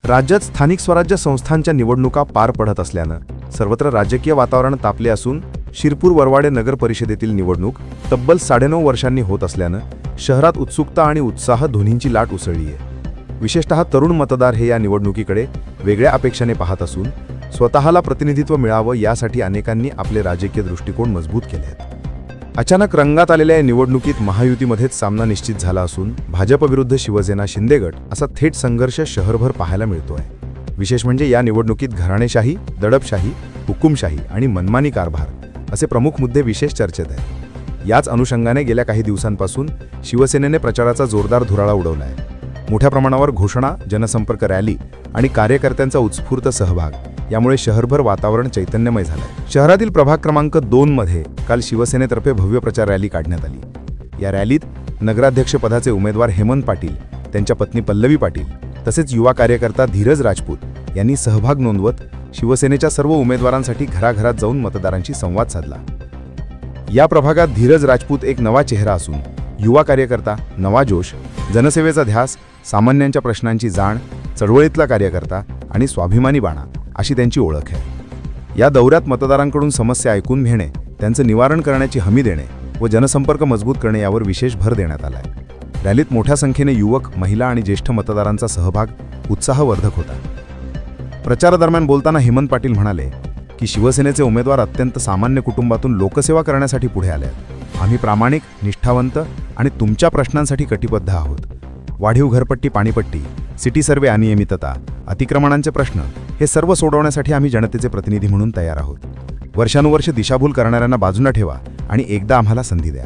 राज्यात स्थानिक स्वराज्य संस्थांच्या निवडणुका पार पडत असल्यानं सर्वत्र राजकीय वातावरण तापले असून शिरपूर वरवाडे नगर परिषदेतील निवडणूक तब्बल 9.5 वर्षांनी होत असल्यानं शहरात उत्सुकता आणि उत्साह दोन्हींची लाट उसळली आहे। विशेषतः तरुण मतदार हे या निवडणुकीकडे वेगळ्या अपेक्षाने पाहत असून स्वतःला प्रतिनिधित्व मिळावं यासाठी अनेकांनी आपले राजकीय दृष्टिकोन मजबूत केले आहेत। अचानक रंगात आलेल्या या निवडणुकीत महायुतीमध्येच सामना निश्चित झाला असून भाजप विरुद्ध शिवसेना शिंदे गट असा थेट संघर्ष शहरभर पाहायला मिळतोय। विशेष म्हणजे या निवडणुकीत घराणेशाही, दडपशाही, हुकुमशाही आणि मनमानी कारभार असे प्रमुख मुद्दे विशेष चर्चेत आहेत। याच अनुषंगाने गेल्या काही दिवसांपासून शिवसेनेने प्रचाराचा जोरदार धुराळा उडवला आहे। मोठ्या प्रमाणावर घोषणा, जनसंपर्क रॅली आणि कार्यकर्त्यांचा उत्स्फूर्त सहभाग यामुळे शहरभर वातावरण चैतन्यमय झालं। शहरातील प्रभाग क्रमांक 2 मध्ये काल शिवसेनेतर्फे भव्य प्रचार रॅली काढण्यात आली। या रॅलीत नगराध्यक्षपदाचे उमेदवार हेमंत पाटील, त्यांच्या पत्नी पल्लवी पाटील तसेच युवा कार्यकर्ता धीरज राजपूत यांनी सहभाग नोंदवत शिवसेनेच्या सर्व उमेदवारांसाठी घराघरात जाऊन मतदारांशी संवाद साधला। या प्रभागात धीरज राजपूत एक नवा चेहरा असून युवा कार्यकर्ता, नवा जोश, जनसेवेचा ध्यास, सामान्यांच्या प्रश्नांची जाण, चळवळीतला कार्यकर्ता आणि स्वाभिमानी बाणा अशी त्यांची ओळख आहे। या दौऱ्यात मतदारांकडून समस्या ऐकून घेणे, त्यांचं निवारण करण्याची हमी देणे व जनसंपर्क मजबूत करणे यावर विशेष भर देण्यात आला आहे। रॅलीत मोठ्या संख्येने युवक, महिला आणि ज्येष्ठ मतदारांचा सहभाग उत्साहवर्धक होता। प्रचारादरम्यान बोलताना हेमंत पाटील म्हणाले की शिवसेनेचे उमेदवार अत्यंत सामान्य कुटुंबातून लोकसेवा करण्यासाठी पुढे आले आहेत। आम्ही प्रामाणिक, निष्ठावंत आणि तुमच्या प्रश्नांसाठी कटिबद्ध आहोत। वाढीव घरपट्टी, पाणीपट्टी, सिटी सर्वे, अनियमितता, अतिक्रमणांचे प्रश्न हे सर्व सोडवण्यासाठी आम्ही जनतेचे प्रतिनिधी म्हणून तयार आहोत। वर्षानुवर्षे दिशाभूल करणाऱ्यांना बाजूला ठेवा आणि एकदा आम्हाला संधी द्या।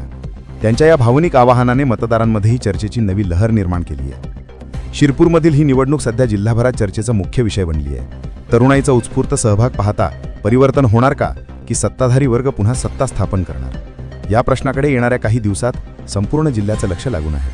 त्यांच्या या भावनिक आवाहनाने मतदारांमध्येही चर्चेची नवी लहर निर्माण केली आहे। शिरपूरमधील ही निवडणूक सध्या जिल्हाभरात चर्चेचा मुख्य विषय बनली आहे। तरुणाईचा उत्स्फूर्त सहभाग पाहता परिवर्तन होणार का, की सत्ताधारी वर्ग पुन्हा सत्ता स्थापन करणार, या प्रश्नाकडे येणाऱ्या काही दिवसात संपूर्ण जिल्ह्याचं लक्ष लागून आहे।